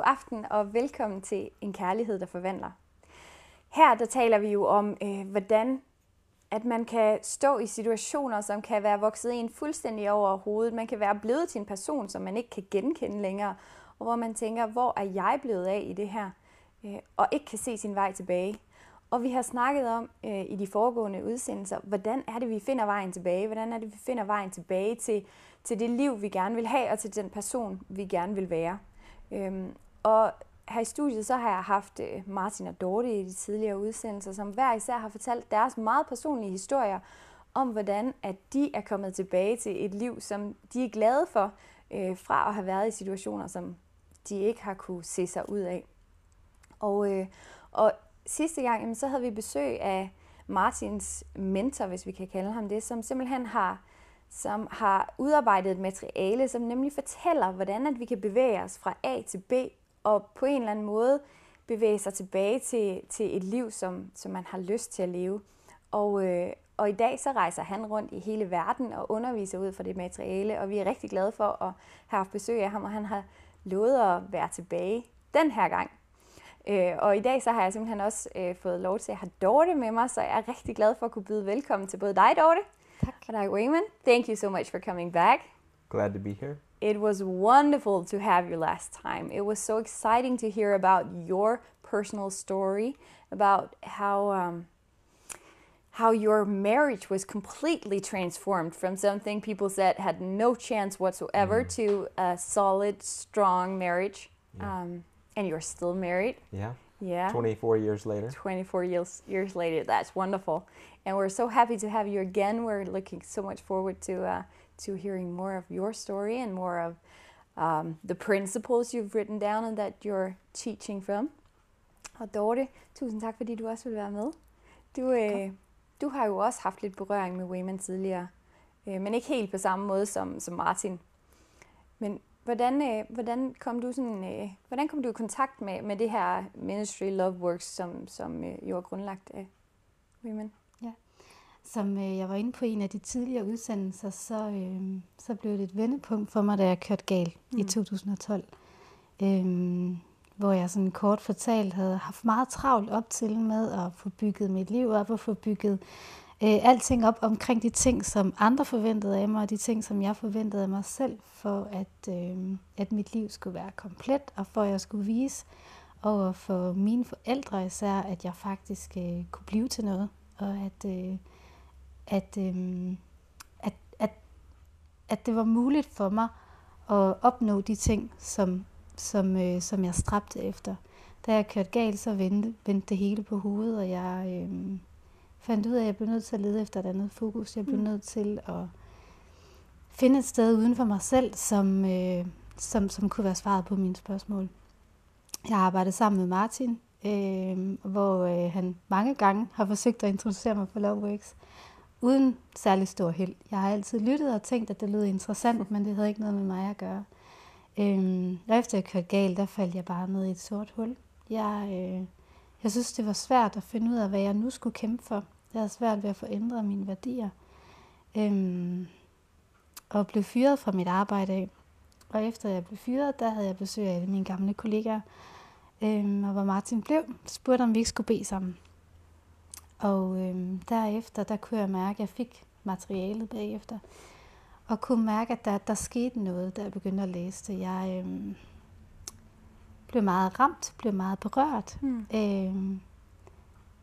God aften og velkommen til En Kærlighed, der forvandler. Her der taler vi jo om, hvordan at man kan stå i situationer, som kan være vokset en fuldstændig over hovedet. Man kan være blevet til en person, som man ikke kan genkende længere, og hvor man tænker, hvor er jeg blevet af i det her, og ikke kan se sin vej tilbage. Og vi har snakket om i de foregående udsendelser, hvordan er det, vi finder vejen tilbage? Hvordan er det, vi finder vejen tilbage til det liv, vi gerne vil have, og til den person, vi gerne vil være? Og her i studiet, så har jeg haft Martin og Dorte i de tidligere udsendelser, som hver især har fortalt deres meget personlige historier om, hvordan at de er kommet tilbage til et liv, som de er glade for, fra at have været i situationer, som de ikke har kunne se sig ud af. Og sidste gang, så havde vi besøg af Martins mentor, hvis vi kan kalde ham det, som simpelthen har udarbejdet et materiale, som nemlig fortæller, hvordan at vi kan bevæge os fra A til B, og på en eller anden måde bevæge sig tilbage til et liv, som man har lyst til at leve. Og i dag så rejser han rundt i hele verden og underviser ud fra det materiale, og vi er rigtig glade for at have haft besøg af ham, og han har lovet at være tilbage den her gang. Og i dag så har jeg simpelthen også fået lov til at have Dorte med mig, så jeg er rigtig glad for at kunne byde velkommen til både dig, Dorte, og dig, Wayman. Thank you so much for coming back. Glad to be here. It was wonderful to have you last time. It was so exciting to hear about your personal story, about how your marriage was completely transformed from something people said had no chance whatsoever to a solid, strong marriage. Yeah. And you're still married. Yeah. 24 years later. 24 years later. That's wonderful. And we're so happy to have you again. We're looking so much forward to hearing more of your story and more of the principles you've written down and that you're teaching from. Og Dorte, tusind tak, fordi du også vil være med. Du har jo også haft lidt berøring med Wayman tidligere, men ikke helt på samme måde som Martin. Men hvordan kom du i kontakt med det her Ministry Love Works, som jo er grundlagt af Wayman? Ja, som jeg var inde på en af de tidligere udsendelser, så blev det et vendepunkt for mig, da jeg kørte galt i 2012. Hvor jeg sådan kort fortalt havde haft meget travlt op til med at få bygget mit liv op og få bygget alting op omkring de ting, som andre forventede af mig, og de ting, som jeg forventede af mig selv, for at mit liv skulle være komplet, og for at jeg skulle vise over for mine forældre især, at jeg faktisk kunne blive til noget, og at det var muligt for mig at opnå de ting, som jeg stræbte efter. Da jeg kørte galt, så vendte det hele på hovedet, og jeg fandt ud af, at jeg blev nødt til at lede efter et andet fokus. Jeg blev nødt til at finde et sted uden for mig selv, som kunne være svaret på mine spørgsmål. Jeg har arbejdet sammen med Martin, hvor han mange gange har forsøgt at introducere mig for Loveworks, uden særlig stor held. Jeg har altid lyttet og tænkt, at det lød interessant, men det havde ikke noget med mig at gøre. Og efter jeg kørte galt, der faldt jeg bare ned i et sort hul. Jeg synes, det var svært at finde ud af, hvad jeg nu skulle kæmpe for. Jeg havde svært ved at få ændret mine værdier. Og blev fyret fra mit arbejde af. Og efter jeg blev fyret, der havde jeg besøg af mine gamle kollegaer. Og hvor Martin blev, spurgte om vi ikke skulle bede sammen. Og derefter, der kunne jeg mærke, at jeg fik materialet bagefter. Og kunne mærke, at der skete noget, da jeg begyndte at læse det. Jeg blev meget ramt, blev meget berørt.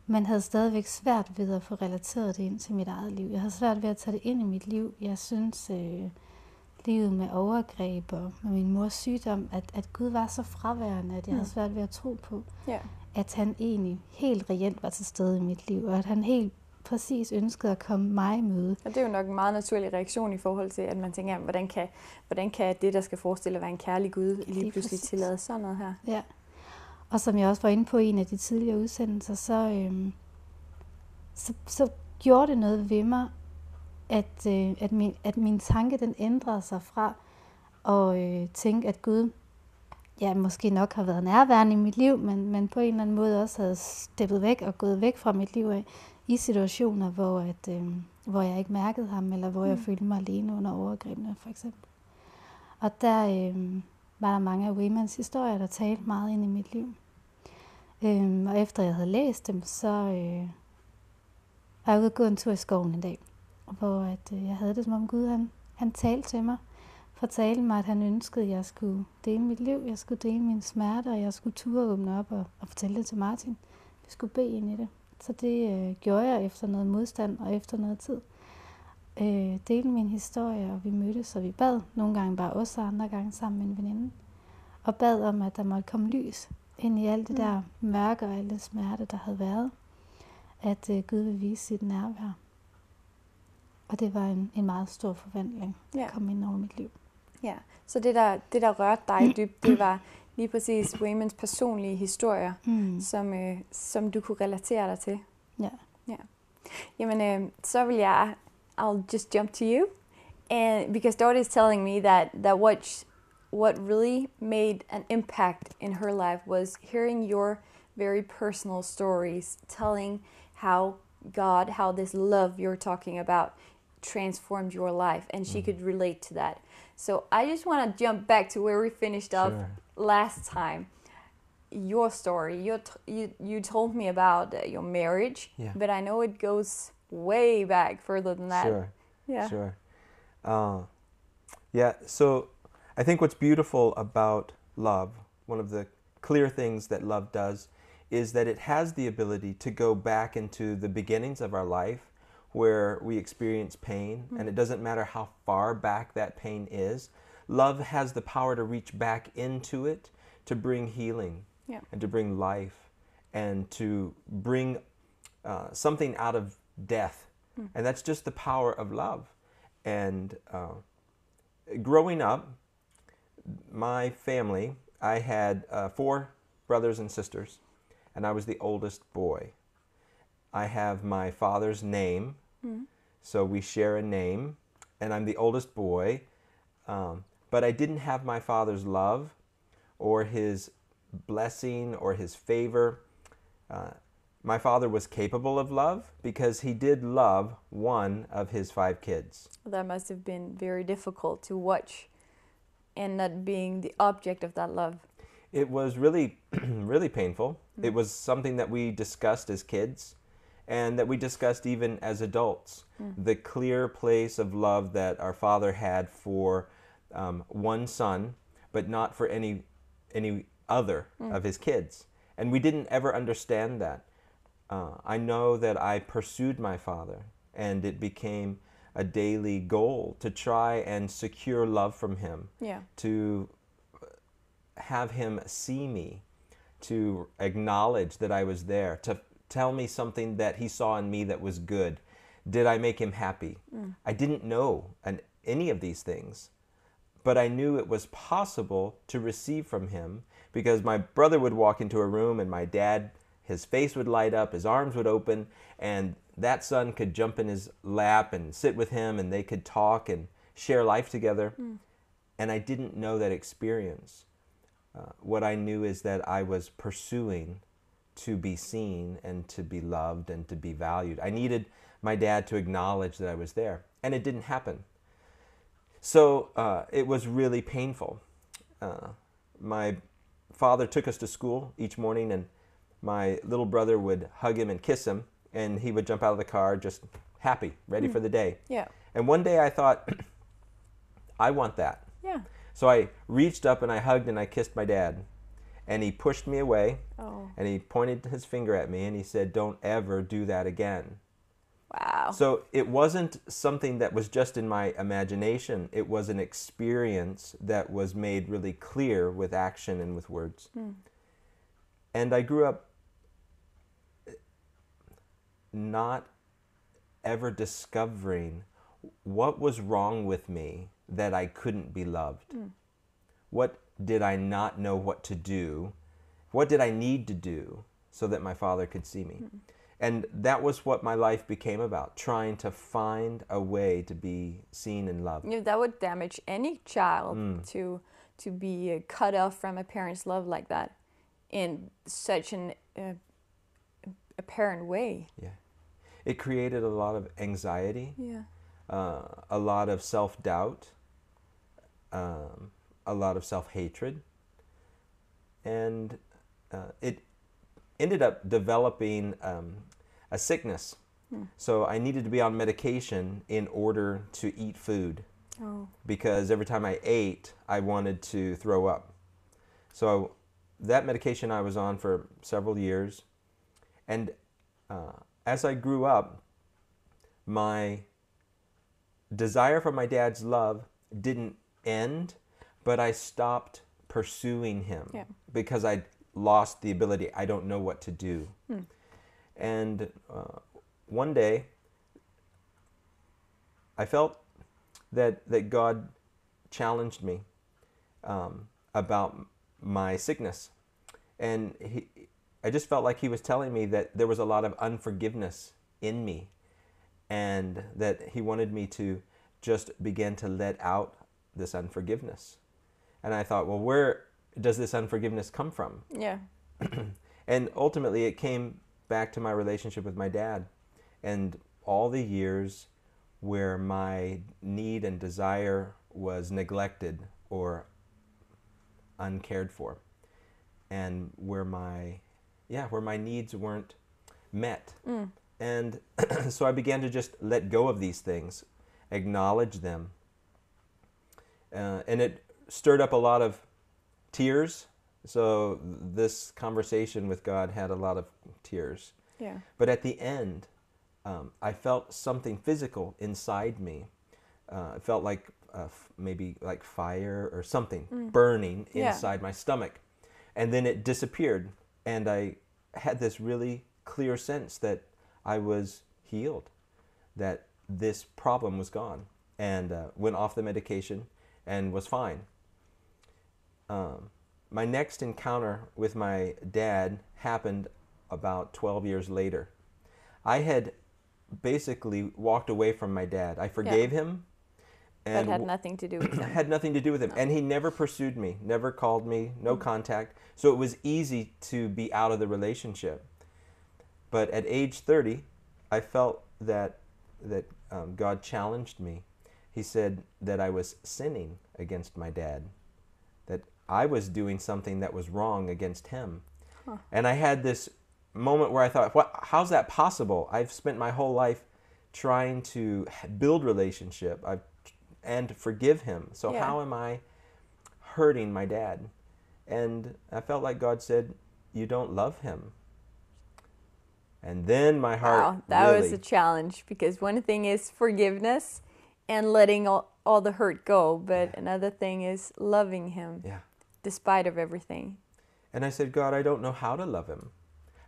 Men havde stadigvæk svært ved at få relateret det ind til mit eget liv. Jeg havde svært ved at tage det ind i mit liv. Jeg synes, livet med overgreb og med min mors sygdom, at Gud var så fraværende, at jeg havde svært ved at tro på, at han egentlig helt reelt var til stede i mit liv, og at han helt præcis ønskede at komme mig i møde. Og det er jo nok en meget naturlig reaktion i forhold til, at man tænker, hvordan kan det, der skal forestille at være en kærlig Gud, lige pludselig tillade sådan noget her? Ja. Og som jeg også var inde på i en af de tidligere udsendelser, så gjorde det noget ved mig, at min tanke den ændrede sig fra at tænke, at Gud måske nok har været nærværende i mit liv, men på en eller anden måde også havde steppet væk og gået væk fra mit liv af, i situationer, hvor jeg ikke mærkede ham, eller hvor jeg følte mig alene under overgrebene, for eksempel. Og var der mange af Waymans historier, der talte meget ind i mit liv. Og efter jeg havde læst dem, så var jeg ude at gå en tur i skoven en dag, hvor jeg havde det, som om Gud han talte til mig, fortalte mig, at han ønskede, at jeg skulle dele mit liv, jeg skulle dele mine smerter, og jeg skulle turde åbne op og fortælle det til Martin. Vi skulle bede ind i det. Så det gjorde jeg efter noget modstand og efter noget tid. Delte min historie, og vi mødtes, og vi bad. Nogle gange bare os, og andre gange sammen med en veninde. Og bad om, at der måtte komme lys ind i alt det der mørke og alle smerte, der havde været. At Gud vil vise sit nærvær. Og det var en meget stor forvandling, at komme ind over mit liv. Ja, så det der rørte dig dybt, det var lige præcis Waymans personlige historier, som du kunne relatere dig til. Ja. Ja. Jamen, så vil jeg, I'll just jump to you, and because Dorothy's telling me that what really made an impact in her life was hearing your very personal stories, telling how this love you're talking about transformed your life, and she could relate to that. So I just want to jump back to where we finished up last time. Your story, you told me about your marriage, but I know it goes way back, further than that. Sure. Yeah. Sure. So I think what's beautiful about love, one of the clear things that love does, is that it has the ability to go back into the beginnings of our life where we experience pain, and it doesn't matter how far back that pain is. Love has the power to reach back into it, to bring healing, and to bring life, and to bring something out of death. And that's just the power of love. And growing up, my family, I had 4 brothers and sisters, and I was the oldest boy. I have my father's name, so we share a name, and I'm the oldest boy, but I didn't have my father's love or his blessing or his favor. My father was capable of love because he did love one of his 5 kids. That must have been very difficult to watch and not being the object of that love. It was really, really painful. It was something that we discussed as kids and that we discussed even as adults. The clear place of love that our father had for one son, but not for any other of his kids. And we didn't ever understand that. I know that I pursued my father, and it became a daily goal to try and secure love from him, to have him see me, to acknowledge that I was there, to tell me something that he saw in me that was good. Did I make him happy? I didn't know any of these things, but I knew it was possible to receive from him, because my brother would walk into a room and my dad, his face would light up, his arms would open, and that son could jump in his lap and sit with him, and they could talk and share life together. And I didn't know that experience. What I knew is that I was pursuing to be seen and to be loved and to be valued. I needed my dad to acknowledge that I was there, and it didn't happen. So it was really painful. My father took us to school each morning, and my little brother would hug him and kiss him, and he would jump out of the car just happy, ready for the day. And one day I thought, I want that. So I reached up and I hugged and I kissed my dad, and he pushed me away, and he pointed his finger at me and he said, "Don't ever do that again." Wow. So it wasn't something that was just in my imagination. It was an experience that was made really clear with action and with words. And I grew up not ever discovering what was wrong with me that I couldn't be loved. What did I not know what to do? What did I need to do so that my father could see me? And that was what my life became about, trying to find a way to be seen and loved. That would damage any child to be cut off from a parent's love like that in such an apparent way. It created a lot of anxiety, a lot of self-doubt, a lot of self-hatred. And it ended up developing a sickness. So I needed to be on medication in order to eat food. Oh. Because every time I ate, I wanted to throw up. So that medication I was on for several years. And as I grew up, my desire for my dad's love didn't end, but I stopped pursuing him because I lost the ability. I don't know what to do. And one day, I felt that God challenged me about my sickness. And I just felt like he was telling me that there was a lot of unforgiveness in me, and that he wanted me to just begin to let out this unforgiveness. And I thought, well, where does this unforgiveness come from? Yeah. And ultimately it came back to my relationship with my dad and all the years where my need and desire was neglected or uncared for, and where my needs weren't met. And so I began to just let go of these things, acknowledge them. And it stirred up a lot of tears. So this conversation with God had a lot of tears. Yeah. But at the end, I felt something physical inside me. It felt like maybe like fire or something burning inside my stomach. And then it disappeared. And I had this really clear sense that I was healed, that this problem was gone, and went off the medication and was fine. My next encounter with my dad happened about 12 years later. I had basically walked away from my dad. I forgave him. And but had nothing to do with him. Had nothing to do with him. And he never pursued me, never called me, no contact. So it was easy to be out of the relationship. But at age 30, I felt that God challenged me. He said that I was sinning against my dad, that I was doing something that was wrong against him. And I had this moment where I thought, how's that possible? I've spent my whole life trying to build relationship and forgive him. So how am I hurting my dad? And I felt like God said, you don't love him. And then my heart that was a challenge, because one thing is forgiveness and letting all the hurt go, but another thing is loving him despite of everything. And I said, God, I don't know how to love him.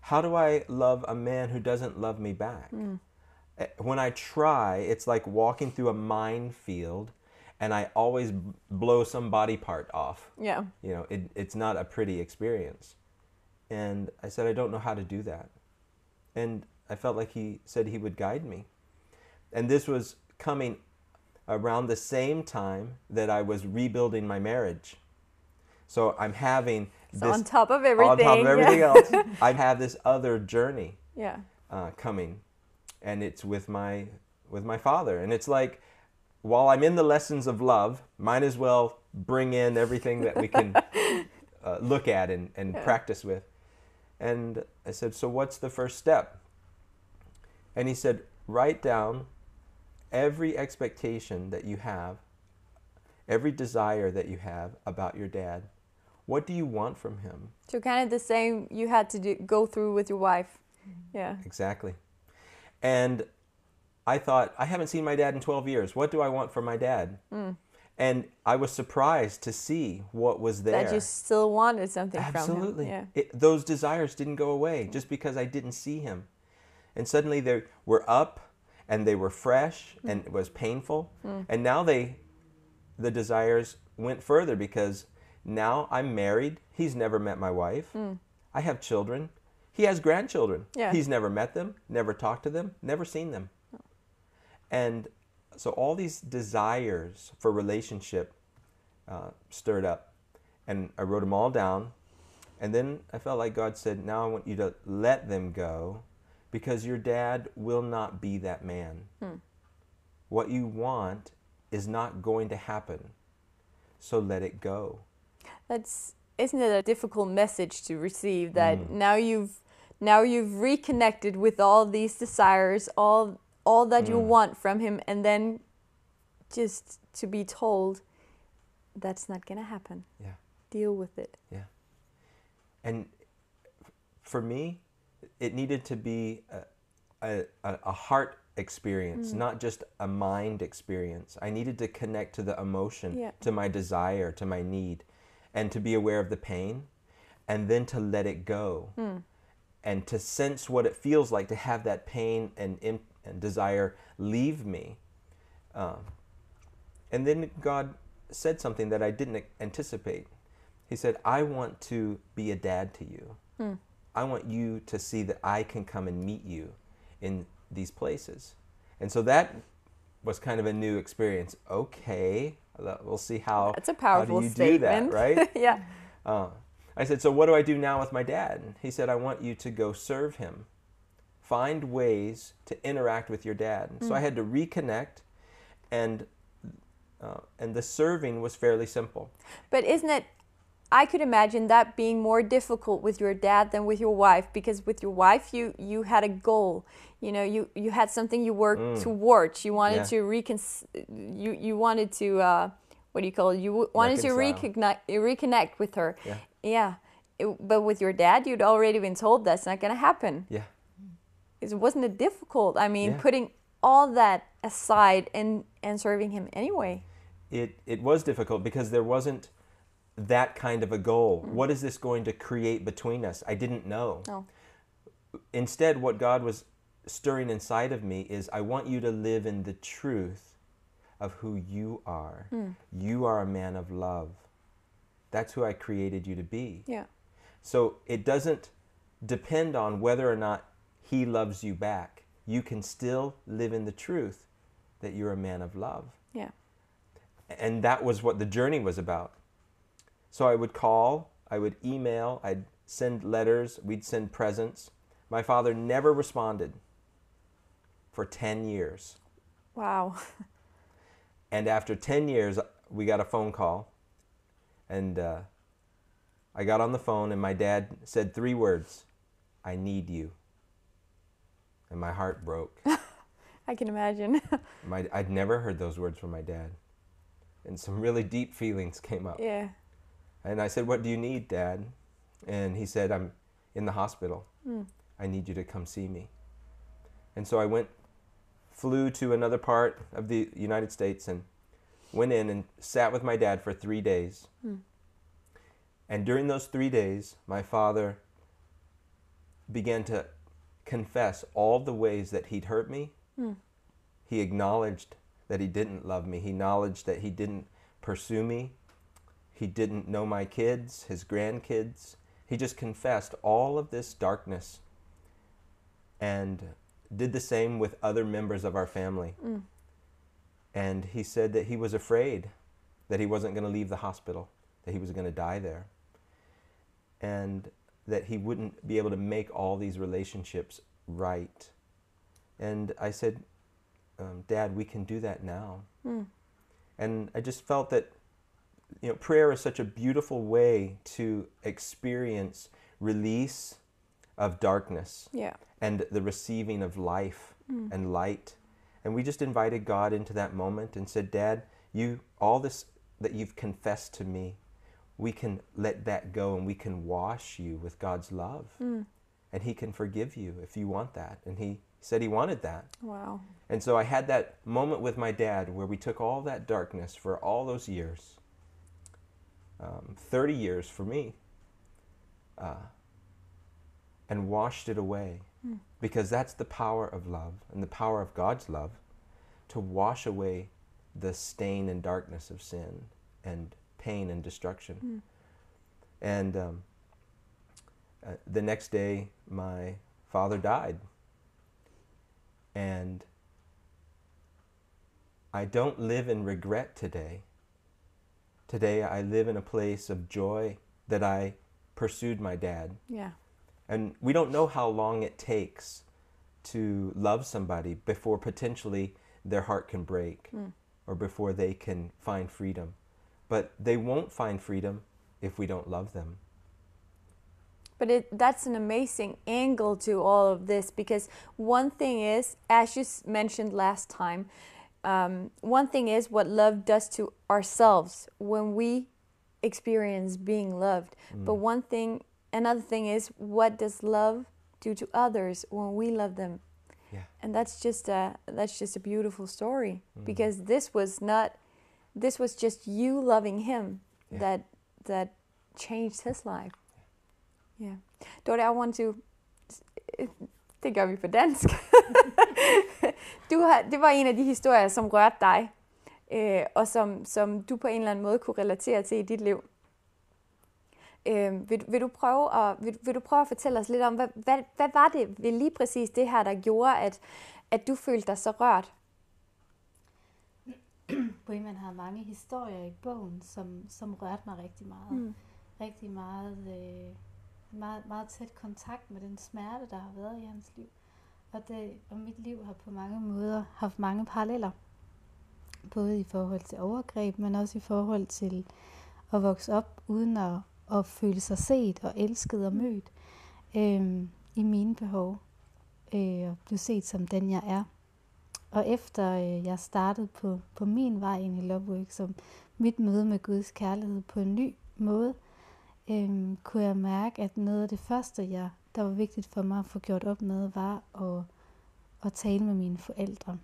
How do I love a man who doesn't love me back? When I try, it's like walking through a minefield, and I always blow some body part off. Yeah. You know, it's not a pretty experience. And I said, I don't know how to do that. And I felt like he said he would guide me. And this was coming around the same time that I was rebuilding my marriage. So I'm having this... on top of everything. On top of everything else, I have this other journey coming. And it's with my father. And it's like, while I'm in the lessons of love, might as well bring in everything that we can look at and practice with. And I said, so what's the first step? And he said, write down every expectation that you have, every desire that you have about your dad. What do you want from him? So kind of the same you had to go through with your wife. Yeah. Exactly. And I thought, I haven't seen my dad in 12 years. What do I want from my dad? And I was surprised to see what was there. That you still wanted something from him. Absolutely. Yeah. Those desires didn't go away just because I didn't see him. And suddenly they were up, and they were fresh, and it was painful. And now the desires went further, because now I'm married. He's never met my wife. I have children. He has grandchildren. Yeah. He's never met them, never talked to them, never seen them. And so all these desires for relationship stirred up, and I wrote them all down. And then I felt like God said, now I want you to let them go, because your dad will not be that man. What you want is not going to happen. so let it go. Isn't it a difficult message to receive that now you've reconnected with all these desires, all that you want from him, and then just to be told that's not going to happen. Yeah. Deal with it. Yeah. And for me, it needed to be a heart experience, not just a mind experience. I needed to connect to the emotion, to my desire, to my need, and to be aware of the pain, and then to let it go, and to sense what it feels like to have that pain and desire leave me. And then God said something that I didn't anticipate. He said, I want to be a dad to you. I want you to see that I can come and meet you in these places. And so that was kind of a new experience. Okay, we'll see how, that's a powerful how do you statement. do that, right? Yeah. I said, so what do I do now with my dad? And he said, I want you to go serve him. Find ways to interact with your dad. So I had to reconnect, and the serving was fairly simple. But isn't it, I could imagine that being more difficult with your dad than with your wife, because with your wife you had a goal. You know, you had something you worked towards. You wanted to you wanted to what do you call it? You wanted to reconnect with her. Yeah. But with your dad, you'd already been told that's not going to happen. Yeah. Wasn't it difficult? I mean, putting all that aside and serving him anyway. It was difficult because there wasn't that kind of a goal. What is this going to create between us? I didn't know. No. Instead, what God was stirring inside of me is, I want you to live in the truth of who you are. You are a man of love. That's who I created you to be. Yeah. So it doesn't depend on whether or not he loves you back. You can still live in the truth that you're a man of love. Yeah. And that was what the journey was about. So I would call, I would email, I'd send letters, we'd send presents. My father never responded for 10 years. Wow. And after 10 years, we got a phone call. And I got on the phone, and my dad said 3 words: I need you. And my heart broke. I can imagine. I'd never heard those words from my dad. And some really deep feelings came up. Yeah. And I said, what do you need, Dad? And he said, I'm in the hospital. I need you to come see me. And so I flew to another part of the United States and went in and sat with my dad for 3 days. And during those 3 days, my father began to confess all the ways that he'd hurt me. He acknowledged that he didn't love me. He acknowledged that he didn't pursue me. He didn't know my kids, his grandkids. He just confessed all of this darkness and did the same with other members of our family. And he said that he was afraid that he wasn't going to leave the hospital, that he was going to die there, and that he wouldn't be able to make all these relationships right. And I said, Dad, we can do that now. And I just felt that, prayer is such a beautiful way to experience release of darkness and the receiving of life and light. And we just invited God into that moment and said, Dad, all this that you've confessed to me, we can let that go, and we can wash you with God's love. And he can forgive you if you want that. And he said he wanted that. Wow. And so I had that moment with my dad where we took all that darkness for all those years, 30 years for me, and washed it away. Because that's the power of love and the power of God's love, to wash away the stain and darkness of sin and pain and destruction. And the next day, my father died. And I don't live in regret today. Today, I live in a place of joy that I pursued my dad. Yeah. And we don't know how long it takes to love somebody before potentially their heart can break or before they can find freedom. but they won't find freedom if we don't love them. But that's an amazing angle to all of this, because one thing is, as you mentioned last time, one thing is what love does to ourselves when we experience being loved. But another thing is, what does love do to others when we love them? Yeah. And that's just a beautiful story, because this was just you loving him that changed his life. Yeah. Dorte, I want to... Det gør vi på dansk. Det var en af de historier, som rørte dig, og som du på en eller anden måde kunne relatere til i dit liv. Vil du prøve at fortælle os lidt om, hvad var det ved lige præcis det her, der gjorde, at du følte dig så rørt? Wayman har mange historier i bogen, som rørte mig rigtig meget. Rigtig meget, meget tæt kontakt med den smerte, der har været i hans liv. Og mit liv har på mange måder haft mange paralleller. Både i forhold til overgreb, men også i forhold til at vokse op uden at føle sig set og elsket og mødt i mine behov. Og blive set som den, jeg er. Og efter jeg startede på min vej ind i Lovework, som mit møde med Guds kærlighed på en ny måde, kunne jeg mærke, at noget af det første, der var vigtigt for mig at få gjort op med, var at tale med mine forældre.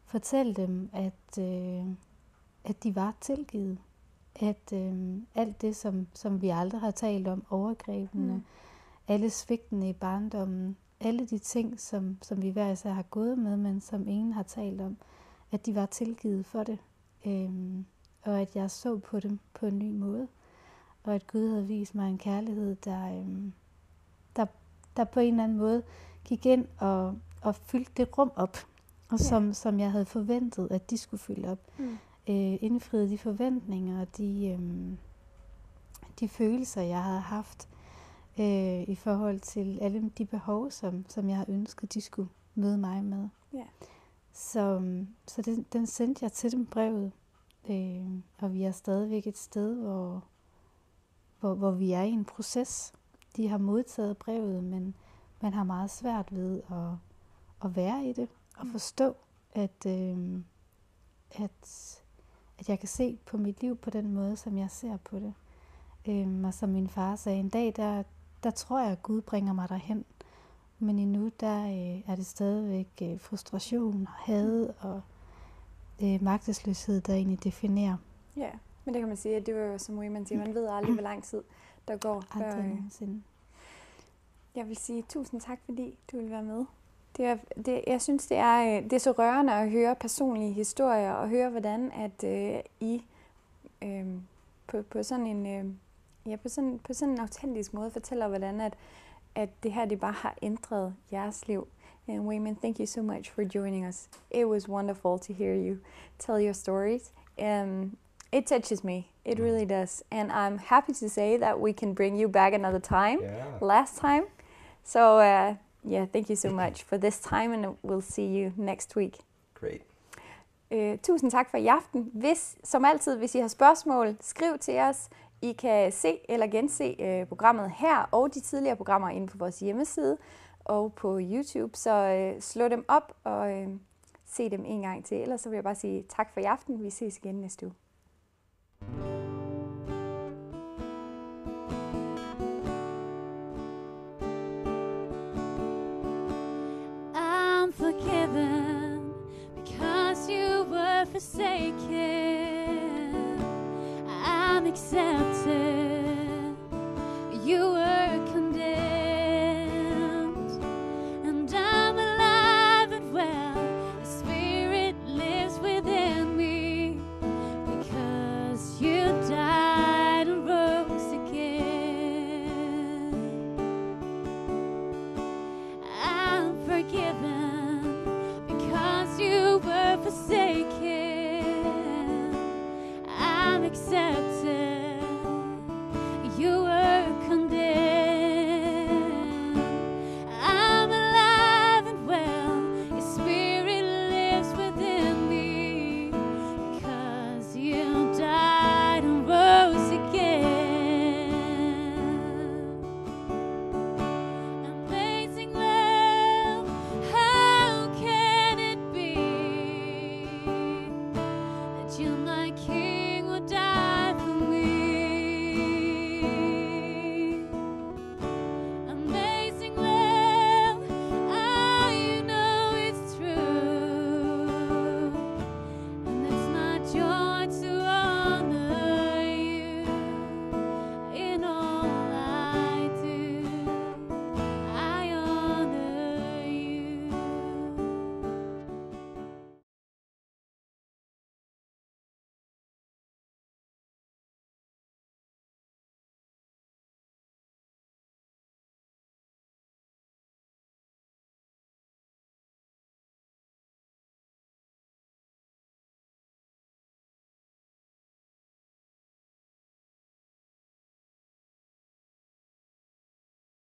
Fortælle dem, at de var tilgivet. At alt det, som vi aldrig har talt om, overgrebene, alle svigtene i barndommen, alle de ting, som vi hver især har gået med, men som ingen har talt om, at de var tilgivet for det. Og at jeg så på dem på en ny måde. Og at Gud havde vist mig en kærlighed, der på en eller anden måde gik ind og fyldte det rum op, og som jeg havde forventet, at de skulle fylde op. Indfriede de forventninger og de følelser, jeg havde haft i forhold til alle de behov, som jeg havde ønsket, de skulle møde mig med. Yeah. Så den sendte jeg til dem, brevet. Og vi er stadigvæk et sted, hvor vi er i en proces. De har modtaget brevet, men man har meget svært ved at være i det og forstå, at jeg kan se på mit liv på den måde, som jeg ser på det. Og som min far sagde, en dag, der tror jeg, at Gud bringer mig derhen. Men endnu, der er det stadigvæk frustration og had og magtesløshed, der egentlig definerer. Ja, men det kan man sige, at det var jo, som man siger, man ved aldrig, hvor lang tid der går. Aldrig nogensinde. Jeg vil sige tusind tak, fordi du vil være med. Jeg synes, det er så rørende at høre personlige historier, og høre, hvordan at I på sådan en autentisk måde fortæller, hvordan at det her, det bare har ændret jeres liv. And Wayman, thank you so much for joining us. It was wonderful to hear you tell your stories. It touches me. It really does. And I'm happy to say that we can bring you back another time, last time. So, thank you so much for this time, and we'll see you next week. Great. Tusind tak for i aften. Som altid, hvis I har spørgsmål, skriv til os. I kan se eller gense programmet her og de tidligere programmer inde på vores hjemmeside og på YouTube. Så slå dem op og se dem en gang til. Ellers så vil jeg bare sige tak for i aften. Vi ses igen næste uge. I'm forgiven because you were forsaken. I'm accepted